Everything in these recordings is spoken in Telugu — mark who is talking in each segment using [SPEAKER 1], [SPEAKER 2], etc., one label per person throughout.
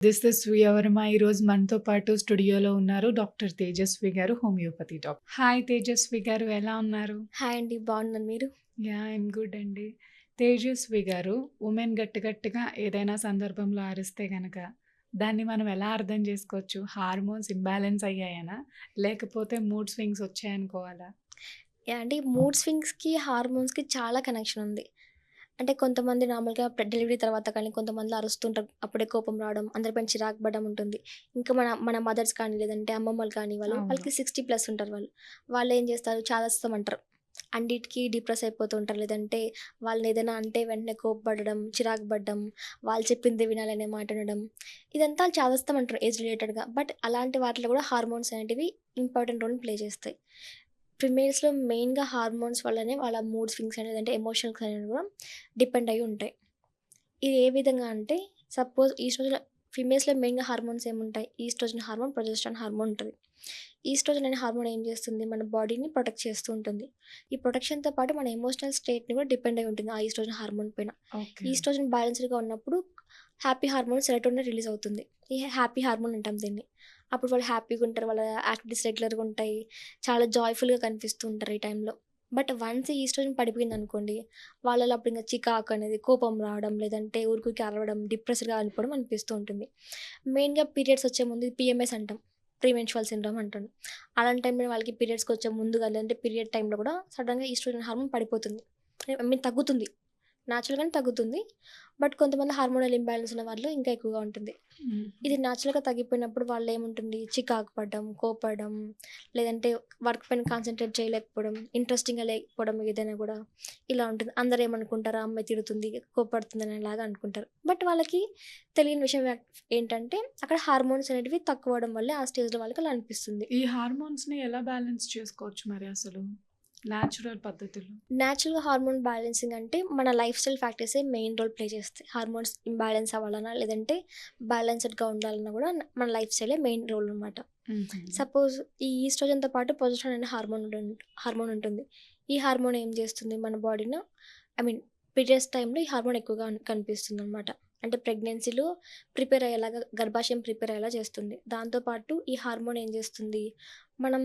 [SPEAKER 1] This is శ్రీయవర్మ. ఈరోజు మనతో పాటు స్టూడియోలో ఉన్నారు డాక్టర్ తేజస్వి గారు, హోమియోపతి డాక్టర్. హాయ్ తేజస్వి గారు, ఎలా ఉన్నారు?
[SPEAKER 2] హాయ్ అండి. బాగున్నాను. మీరు?
[SPEAKER 1] ఐఎమ్ గుడ్ అండి. తేజస్వి గారు, ఉమెన్ గట్టిగా ఏదైనా సందర్భంలో అరిస్తే గనక దాన్ని మనం ఎలా అర్థం చేసుకోవచ్చు? హార్మోన్స్ ఇంబాలెన్స్ అయ్యాయనా? లేకపోతే మూడ్ స్వింగ్స్ వచ్చాయనుకోవాలా?
[SPEAKER 2] అండి, మూడ్ స్వింగ్స్‌కి, హార్మోన్స్‌కి చాలా కనెక్షన్ ఉంది. అంటే కొంతమంది నార్మల్‌గా డెలివరీ తర్వాత కానీ కొంతమందిలో అరుస్తుంటారు. అప్పుడే కోపం రావడం, అందరిపైన చిరాకు పడడం ఉంటుంది. ఇంకా మన మన మదర్స్ కానీ, లేదంటే అమ్మమ్మలు కానీ
[SPEAKER 1] అవును.
[SPEAKER 2] వాళ్ళకి 60+ ఉంటారు వాళ్ళు. వాళ్ళేం చేస్తారు, చాదస్తం అంటారు. అన్నిటికి డిప్రెస్ అయిపోతూ ఉంటారు. లేదంటే వాళ్ళనేదైనా అంటే వెంటనే కోప్పడడం, చిరాకు పడడం, వాళ్ళు చెప్పిందే వినాలనే మాట వినడం. ఇదంతా చాదస్తం అంటారు ఏజ్ రిలేటెడ్‌గా. బట్ అలాంటి వాటిలో కూడా హార్మోన్స్ అనేటివి ఇంపార్టెంట్ రోల్‌ని ప్లే చేస్తాయి. ఫిమేల్స్‌లో మెయిన్‌గా హార్మోన్స్ వల్లనే వాళ్ళ మూడ్ స్వింగ్స్ అనేది అంటే ఎమోషన్స్ అనేవి కూడా డిపెండ్ అయ్యి ఉంటాయి. ఇది ఏ విధంగా అంటే సపోజ్ ఈస్ట్రోజన్ ఫిమేల్స్‌లో మెయిన్‌గా హార్మోన్స్ ఏముంటాయి? ఈస్ట్రోజన్ హార్మోన్, ప్రొజెస్టరాన్ హార్మోన్ ఉంటది. ఈస్ట్రోజన్ అనే హార్మోన్ ఏం చేస్తుంది? మన బాడీని ప్రొటెక్ట్ చేస్తూ ఉంటుంది. ఈ ప్రొటెక్షన్‌తో పాటు మన ఎమోషనల్ స్టేట్‌ని కూడా డిపెండ్ అయ్యి ఉంటుంది ఆ ఈస్ట్రోజన్ హార్మోన్ పైన.
[SPEAKER 1] ఓకే.
[SPEAKER 2] ఈస్ట్రోజన్ బ్యాలెన్స్‌డ్‌గా ఉన్నప్పుడు హ్యాపీ హార్మోన్ సెరోటోనిన్ రిలీజ్ అవుతుంది. ఈ హ్యాపీ హార్మోన్ అంటాం దీన్ని. అప్పుడు వాళ్ళు హ్యాపీగా ఉంటారు. వాళ్ళ యాక్టివిటీస్ రెగ్యులర్‌గా ఉంటాయి. చాలా జాయ్‌ఫుల్‌గా కనిపిస్తూ ఉంటారు ఈ టైంలో. బట్ వన్స్ ఈస్ట్రోజన్ పడిపోయిందనుకోండి, వాళ్ళలో అప్పుడు ఇంక చికాకు అనేది, కోపం రావడం, లేదంటే ఊరికే అరవడం, డిప్రెస్డ్‌గా అయిపోవడం అనిపిస్తూ ఉంటుంది. మెయిన్‌గా పీరియడ్స్ వచ్చే ముందు పీఎంఎస్ అంటాం. ప్రీ మెన్స్ట్రువల్ సిండ్రోమ్ అంటాం. అలాంటి టైంలో వాళ్ళకి పీరియడ్స్‌కొచ్చే ముందుగా లేదంటే పీరియడ్ టైంలో కూడా సడెన్‌గా ఈస్ట్రోజన్ హార్మోన్ పడిపోతుంది. ఐ మీన్ తగ్గుతుంది. నేచురల్‌గానే తగ్గుతుంది. బట్ కొంతమంది హార్మోనల్ ఇంబాలెన్స్ ఉన్న వాళ్ళు ఇంకా ఎక్కువగా ఉంటుంది.
[SPEAKER 1] హుహు.
[SPEAKER 2] ఇది నేచురల్‌గా తగ్గిపోయినప్పుడు వాళ్ళేముంటుంది, చికాకు పడడం, కోపడడం, లేదంటే వర్క్ పైన కాన్సంట్రేట్ చేయలేకపోవడం, ఇంట్రెస్టింగ్‌గా లేకపోవడం ఏదైనా గూడా ఇలా ఉంటుంది. అందరేమనుకుంటారు, ఆ అమ్మాయి తిడుతుంది, కోప్పడుతుందనేలాగా అనుకుంటారు. బట్ వాళ్ళకి తెలియని విషయం ఏంటంటే, అక్కడ హార్మోన్స్ అనేటివి తక్కువవ్వడం వల్లే ఆ స్టేజ్‌లో వాళ్ళకి అలా అనిపిస్తుంది.
[SPEAKER 1] ఈ హార్మోన్స్‌ని ఎలా బ్యాలెన్స్ చేసుకోవచ్చు మరి అసలు? న్యాచురల్ పద్ధతిలో?
[SPEAKER 2] నేచురల్‌గా హార్మోన్ బ్యాలెన్సింగ్ అంటే మన లైఫ్ స్టైల్ ఫ్యాక్టర్సే మెయిన్ రోల్ ప్లే చేస్తాయి. హార్మోన్స్ ఇంబాలెన్స్ అవ్వాలన్నా, లేదంటే బ్యాలెన్స్‌డ్‌గా ఉండాలన్నా గూడా మన లైఫ్ స్టైలే మెయిన్ రోల్ అనమాట.
[SPEAKER 1] హుహు.
[SPEAKER 2] సపోజ్ ఈ ఈస్ట్రోజన్‌తో పాటు ప్రొజెస్టెరాన్ అనే హార్మోన్ ఉంటుంది. ఈ హార్మోన్ ఏం చేస్తుంది మన బాడీలో, ఐ మీన్ పీరియడ్స్ టైంలో ఈ హార్మోన్ ఎక్కువగా కనిపిస్తుందనమాట. అంటే ప్రెగ్నెన్సీలో ప్రిపేర్ అయ్యేలాగా, గర్భాశయం ప్రిపేర్ అయ్యేలా చేస్తుంది. దాంతో పాటు ఈ హార్మోన్ ఏం చేస్తుంది, మనం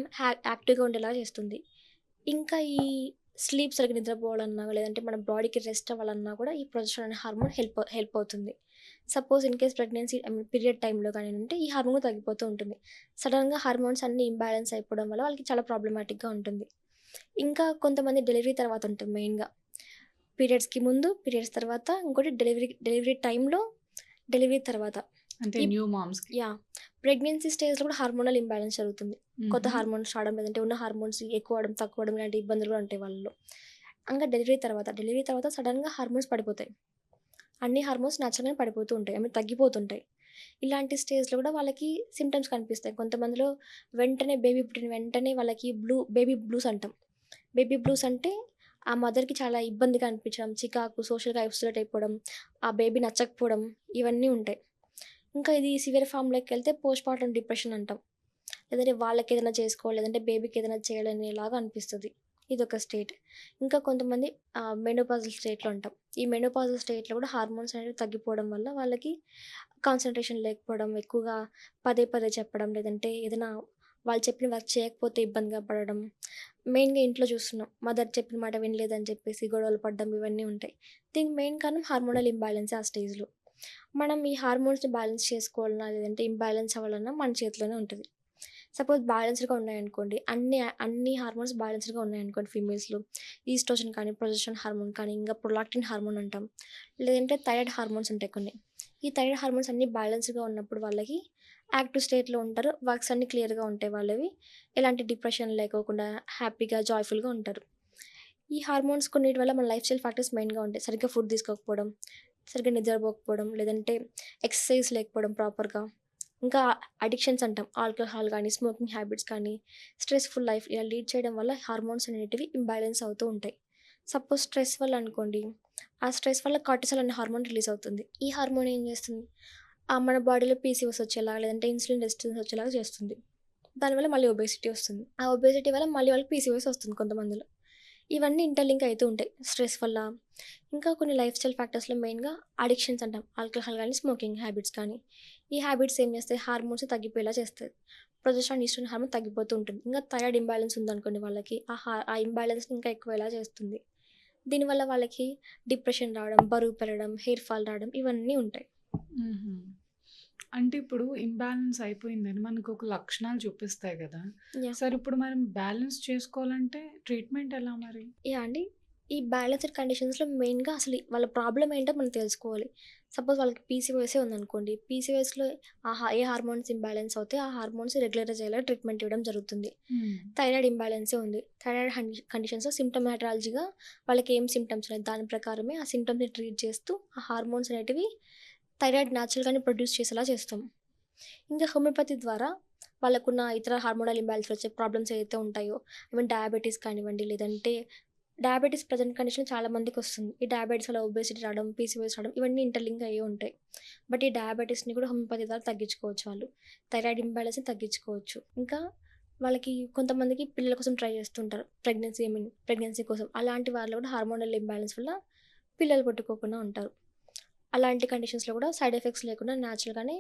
[SPEAKER 2] యాక్టివ్‌గా ఉండేలాగా చేస్తుంది. ఇంకా ఈ స్లీప్ సరిగ్గా నిద్రపోవాలన్నా, లేదంటే మన బాడీకి రెస్ట్ అవ్వాలన్నా కూడా ఈ ప్రొజెస్టెరాన్ అనే హార్మోన్ హెల్ప్ అవుతుంది. Suppose in case pregnancy I mean period టైంలో కానియంటే ఈ హార్మోన్ తగ్గిపోతూ ఉంటుంది. సడెన్‌గా హార్మోన్స్ అన్నీ ఇంబాలెన్స్ అయిపోవడం వల్ల వాళ్ళకి చాలా ప్రాబ్లమాటిక్‌గా ఉంటుంది. ఇంకా కొంతమంది డెలివరీ తర్వాత ఉంటుంది మెయిన్‌గా. పీరియడ్స్‌కి ముందు, పీరియడ్స్ తర్వాత, ఇంకోటి డెలివరీ టైంలో, డెలివరీ తర్వాత.
[SPEAKER 1] అంటే
[SPEAKER 2] ఈ
[SPEAKER 1] న్యూ మామ్స్‌కి.
[SPEAKER 2] యాహ్! ప్రెగ్నెన్సీ స్టేజ్‌లో కూడా హార్మోనల్ ఇంబాలెన్స్ జరుగుతుంది. కొత్త
[SPEAKER 1] హుహు.
[SPEAKER 2] హార్మోన్స్ రావడం, లేదంటే ఉన్న హార్మోన్స్ ఎక్కువవ్వడం, తక్కువవ్వడం ఇలాంటి ఇబ్బందులు కూడా ఉంటాయి వాళ్ళలో. ఇంగా డెలివరీ తర్వాత సడెన్‌గా హార్మోన్స్ పడిపోతాయి. అన్ని హార్మోన్స్ నేచురల్‌గానే పడిపోతూ ఉంటాయి. ఐ మీన్ తగ్గిపోతుంటాయి. ఇలాంటి స్టేజ్‌లో కూడా వాళ్ళకి సింప్టమ్స్ కనిపిస్తాయి. కొంతమందిలో వెంటనే బేబీ పుట్టిన వెంటనే వాళ్ళకి బేబీ బ్లూస్ అంటాం. బేబీ బ్లూస్ అంటే ఆ మదర్‌కి చాలా ఇబ్బందిగా అనిపించడం, చికాకు, సోషల్‌గా ఐసోలేట్ అయిపోవడం, ఆ బేబీ నచ్చకపోవడం ఇవన్నీ ఉంటాయి. ఇంకా ఇది సివియర్ ఫార్మ్‌లోకెళ్తే పోస్ట్‌పార్టమ్ డిప్రెషన్ అంటాం. లేదంటే వాళ్ళకేదైనా చేసుకోవాలి, లేదంటే బేబీకేదైనా చేయాలనేలాగా అనిపిస్తది. ఇదొక స్టేట్. ఇంకా కొంతమంది మెనోపాజల్ స్టేట్‌లో ఉంటాం. ఈ మెనోపాజల్ స్టేట్‌లో కూడా హార్మోన్స్ అనేవి తగ్గిపోవడం వల్ల వాళ్ళకి కాన్సంట్రేషన్ లేకపోవడం, ఎక్కువగా పదే చెప్పడం, లేదంటే ఏదైనా వాళ్ళు చెప్పిన వర్క్ చేయకపోతే ఇబ్బందిగా పడడం. మెయిన్‌గా ఇంట్లో చూస్తున్నాం. మదర్ చెప్పిన మాట వినలేదని చెప్పేసి గొడవలు పడడం ఇవన్నీ ఉంటాయి. దీనికి మెయిన్ కారణం హార్మోనల్ ఇంబాలెన్సే ఆ స్టేజ్‌లో. మనం ఈ హార్మోన్స్‌ని బ్యాలెన్స్ చేసుకోవాలన్నా, లేదంటే ఇంబాలెన్స్ అవ్వాలన్నా మన చేతిలోనే ఉంటది. సపోజ్ బ్యాలెన్స్‌డ్‌గా ఉన్నాయనుకోండి, అన్ని హార్మోన్స్ బ్యాలెన్స్‌డ్‌గా ఉన్నాయనుకోండి ఫీమేల్స్‌లో, ఈస్ట్రోజన్ కానీ, ప్రొజెస్టెరాన్ హార్మోన్ కానీ, ఇంకా ప్రొలాక్టిన్ హార్మోన్ అంటాం. లేదంటే థైరాయిడ్ హార్మోన్స్ ఉంటాయి కొన్ని. ఈ థైరాయిడ్ హార్మోన్స్ అన్నీ బ్యాలెన్స్‌డ్‌గా ఉన్నప్పుడు వాళ్ళకి యాక్టివ్ స్టేట్‌లో ఉంటారు. వర్క్స్ అన్నీ క్లియర్‌గా ఉంటాయి వాళ్ళవి. ఎలాంటి డిప్రెషన్ లేకోకుండా హ్యాపీగా, జాయ్‌ఫుల్‌గా ఉంటారు. ఈ హార్మోన్స్ కొన్నిటి వల్ల మన లైఫ్ స్టైల్ ఫ్యాక్టర్స్ మెయిన్‌గా ఉంటాయి. సరిగ్గా ఫుడ్ తీసుకోకపోవడం, సరిగ్గా నిద్రపోకపోవడం, లేదంటే ఎక్సర్సైజ్ లేకపోవడం ప్రాపర్‌గా. ఇంకా అడిక్షన్స్ అంటాం. ఆల్కహాల్ గానీ, స్మోకింగ్ హ్యాబిట్స్ కానీ, స్ట్రెస్‌ఫుల్ లైఫ్ ఇలా లీడ్ చేయడం వల్ల హార్మోన్స్ అనేటివి ఇంబాలెన్స్ అవుతూ ఉంటాయి. సపోజ్ స్ట్రెస్ వల్ల అనుకోండి, ఆ స్ట్రెస్ వల్ల కార్టిసాల్ అనే హార్మోన్ రిలీజ్ అవుతుంది. ఈ హార్మోన్ ఏం చేస్తుంది, మన బాడీలో పీసీఓఎస్ వచ్చేలాగా, లేదంటే ఇన్సులిన్ రెసిస్టెన్స్ వచ్చేలాగా చేస్తుంది. దానివల్ల మళ్ళీ ఒబేసిటీ వస్తుంది. ఆ ఒబేసిటీ వల్ల మళ్ళీ వాళ్ళకి పీసీఓఎస్ వస్తుంది కొంతమందిలో. ఇవన్నీ ఇంటర్‌లింక్ అయితూ ఉంటాయి స్ట్రెస్ వల్ల. ఇంకా కొన్ని లైఫ్ స్టైల్ ఫ్యాక్టర్స్‌లో మెయిన్‌గా అడిక్షన్స్ అంటాం. ఆల్కహాల్ గానీ, స్మోకింగ్ హ్యాబిట్స్ కానీ, ఈ హ్యాబిట్స్ ఏం చేస్తాయి? హార్మోన్స్ తగ్గిపోయేలా చేస్తది. ప్రొజెస్ట్రాన్, ఈస్ట్రోజన్ హార్మోన్ తగ్గిపోతూ ఉంటుంది. ఇంకా థైరాయిడ్ ఇంబాలెన్స్ ఉందనుకోండి వాళ్ళకి, ఆ ఇంబాలెన్స్‌ని ఇంకా ఎక్కువయ్యేలా చేస్తుంది. దీనివల్ల వాళ్ళకి డిప్రెషన్ రావడం, బరువు పెరగడం, హెయిర్ ఫాల్ రావడం ఇవన్నీ ఉంటాయి.
[SPEAKER 1] హుహు. అంటే ఇప్పుడు ఇంబాలెన్స్ అయిపోయిందని మనకొక లక్షణాలు చూపిస్తాయి గదా!
[SPEAKER 2] యాహ్!
[SPEAKER 1] సరే ఇప్పుడు మనం బ్యాలెన్స్ చేసుకోవాలంటే ట్రీట్మెంట్ ఎలా మరి?
[SPEAKER 2] యాహ్! అండి. ఈ బ్యాలెన్స్‌డ్ కండిషన్స్‌లో మెయిన్‌గా అసలు వాళ్ళ ప్రాబ్లమ్ ఏంటో మనం తెలుసుకోవాలి. సపోజ్ వాళ్ళకి పీసీఓఎసే ఉందనుకోండి. పీసీఓఎస్‌లో ఏ హార్మోన్స్ ఇంబాలెన్స్ అవుతాయి, ఆ హార్మోన్స్ రెగ్యులరైజ్ అయ్యేలా ట్రీట్మెంట్ ఇవ్వడం జరుగుతుంది.
[SPEAKER 1] హ్మ్.
[SPEAKER 2] థైరాయిడ్ ఇంబాలెన్సే ఉంది. థైరాయిడ్ కండిషన్స్‌లో సిమ్టమాటాలజీగా వాళ్ళకి ఏం సిమ్టమ్స్ ఉన్నాయి, దాని ప్రకారమే ఆ సిమ్టమ్స్‌ని ట్రీట్ చేస్తూ ఆ హార్మోన్స్ అనేటివి థైరాయిడ్ న్యాచురల్‌గానే ప్రొడ్యూస్ చేసేలా చేస్తాం. ఇంకా హోమియోపతి ద్వారా వాళ్ళకున్న ఇతర హార్మోనల్ ఇంబాలెన్స్‌లో వచ్చే ప్రాబ్లమ్స్ ఏవైతే ఉంటాయో, ఈవెన్ డయాబెటిస్ కానివ్వండి, లేదంటే డయాబెటిస్ ప్రెజెంట్ కండిషన్‌లో చాలా మందికొస్తుంది. ఈ డయాబెటిస్ వల్ల ఒబేసిటీ రావడం, పీసీఓఎస్ రావడం ఇవన్నీ ఇంటర్‌లింక్ అయ్యే ఉంటాయి. బట్ ఈ డయాబెటిస్‌ని కూడా హోమియోపతి ద్వారా తగ్గించుకోవచ్చు వాళ్ళు. థైరాయిడ్ ఇంబాలెన్స్‌ని తగ్గించుకోవచ్చు. ఇంకా వాళ్ళకి కొంతమందికి పిల్లల కోసం ట్రై చేస్తుంటారు. ప్రెగ్నెన్సీ కోసం. అలాంటి వాళ్ళు కూడా హార్మోనల్ ఇంబాలెన్స్ వల్ల పిల్లలు పుట్టుకోకుండా ఉంటారు. అలాంటి కండిషన్స్‌లో కూడా సైడ్ ఎఫెక్ట్స్ లేకుండా న్యాచురల్‌గానే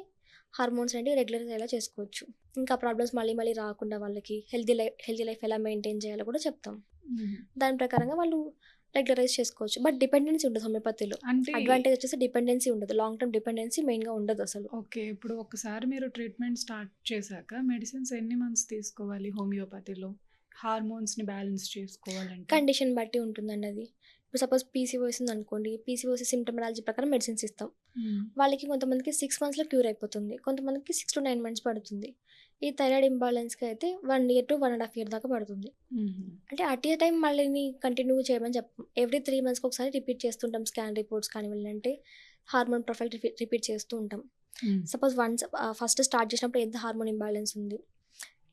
[SPEAKER 2] హార్మోన్స్ అనేవి రెగ్యులరైజ్ అయ్యేలా చేసుకోవచ్చు. ఇంకా ప్రాబ్లమ్స్ మళ్ళీ మళ్ళీ రాకుండా వాళ్ళకి హెల్తీ లైఫ్ ఎలా మెయింటైన్ చేయాలో కూడా చెప్తాం.
[SPEAKER 1] హుహు.
[SPEAKER 2] దాని ప్రకారంగా వాళ్ళు రెగ్యులరైజ్ చేసుకోవచ్చు. బట్ డిపెండెన్సీ ఉండదు హోమియోపతిలో.
[SPEAKER 1] అంటే
[SPEAKER 2] అడ్వాంటేజ్ వచ్చేసి డిపెండెన్సీ ఉండదు. లాంగ్ టర్మ్ డిపెండెన్సీ మెయిన్‌గా ఉండదసలు.
[SPEAKER 1] ఓకే. ఇప్పుడు ఒకసారి మీరు ట్రీట్మెంట్ స్టార్ట్ చేశాక మెడిసిన్స్ ఎన్ని మంత్స్ తీసుకోవాలి హోమియోపతిలో? హార్మోన్స్‌ని బ్యాలెన్స్ చేసుకోవాలంటే?
[SPEAKER 2] కండిషన్ బట్టి ఉంటుందండి అది. ఇప్పుడు సపోజ్ పీసీఓఎస్ ఉందనుకోండి. పీసీఓఎస్ సిమ్టమాలజీ ప్రకారం మెడిసిన్స్ ఇస్తాం.
[SPEAKER 1] హ్మ్.
[SPEAKER 2] వాళ్ళకి కొంతమందికి 6 మంత్స్‌లో క్యూర్ అయిపోతుంది. కొంతమందికి 6-9 మంత్స్ పడుతుంది. ఈ థైరాయిడ్ ఇంబాలెన్స్‌కి అయితే 1 ఇయర్ టు 1 ½ ఇయర్ దాకా పడుతుంది.
[SPEAKER 1] హుహు.
[SPEAKER 2] అంటే అట్ ఏ టైమ్ మళ్ళీని కంటిన్యూ చేయమని చెప్పం. ఎవ్రీ 3 మంత్స్‌కి ఒకసారి రిపీట్ చేస్తుంటాం. స్కాన్ రిపోర్ట్స్ కానివ్వండి, అంటే హార్మోన్ ప్రొఫైల్ రిపీట్ చేస్తూ ఉంటాం.
[SPEAKER 1] హ్మ్.
[SPEAKER 2] సపోజ్ ఫస్ట్ స్టార్ట్ చేసినప్పుడు ఎంత హార్మోన్ ఇంబాలెన్స్ ఉంది.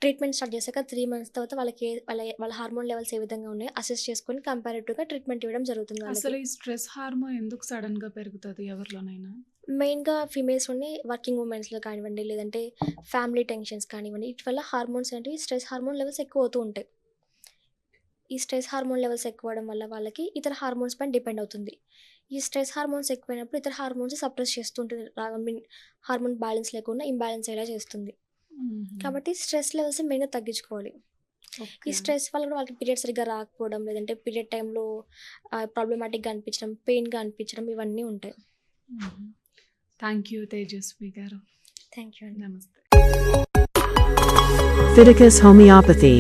[SPEAKER 2] ట్రీట్మెంట్ స్టార్ట్ చేశాక 3 మంత్స్ తర్వాత వాళ్ళకి వాళ్ళ హార్మోన్ లెవెల్స్ ఏ విధంగా ఉన్నాయో అసెస్ చేసుకొని కంపారేటివ్‌గా ట్రీట్మెంట్ ఇవ్వడం జరుగుతుంది వాళ్ళకి.
[SPEAKER 1] అసలు ఈ స్ట్రెస్ హార్మోన్ ఎందుకు సడెన్‌గా పెరుగుతది ఎవరిలోనైనా?
[SPEAKER 2] మెయిన్‌గా ఫీమేల్స్‌లోనే వర్కింగ్ వుమెన్స్‌లో కానివ్వండి, లేదంటే ఫ్యామిలీ టెన్షన్స్ కానివ్వండి, వీటి వల్ల హార్మోన్స్ అనేటివి స్ట్రెస్ హార్మోన్ లెవెల్స్ ఎక్కువ అవుతూ ఉంటాయి. ఈ స్ట్రెస్ హార్మోన్ లెవెల్స్ ఎక్కువడం వల్ల వాళ్ళకి ఇతర హార్మోన్స్ పైన డిపెండ్ అవుతుంది. ఈ స్ట్రెస్ హార్మోన్స్ ఎక్కువైనప్పుడు ఇతర హార్మోన్స్ సప్రెస్ చేస్తూ ఉంటుంది. హార్మోన్ బ్యాలెన్స్ లేకుండా ఇంబాలెన్స్ అయ్యేలా చేస్తుంది.
[SPEAKER 1] హుహు.
[SPEAKER 2] కాబట్టి స్ట్రెస్ లెవెల్స్ మెయిన్‌గా తగ్గించుకోవాలి. ఈ
[SPEAKER 1] ఓకే.
[SPEAKER 2] స్ట్రెస్ వల్ల కూడా వాళ్ళకి పీరియడ్ సరిగ్గా రాకపోవడం, లేదంటే పీరియడ్ టైంలో ప్రాబ్లమాటిక్‌గా అనిపించడం, పెయిన్‌గా అనిపించడం ఇవన్నీ ఉంటాయి.
[SPEAKER 1] హుహు. థ్యాంక్ యూ తేజస్వి గారు.
[SPEAKER 2] థ్యాంక్ యూ అండి.
[SPEAKER 1] నమస్తే.
[SPEAKER 3] Fiticus Homeopathy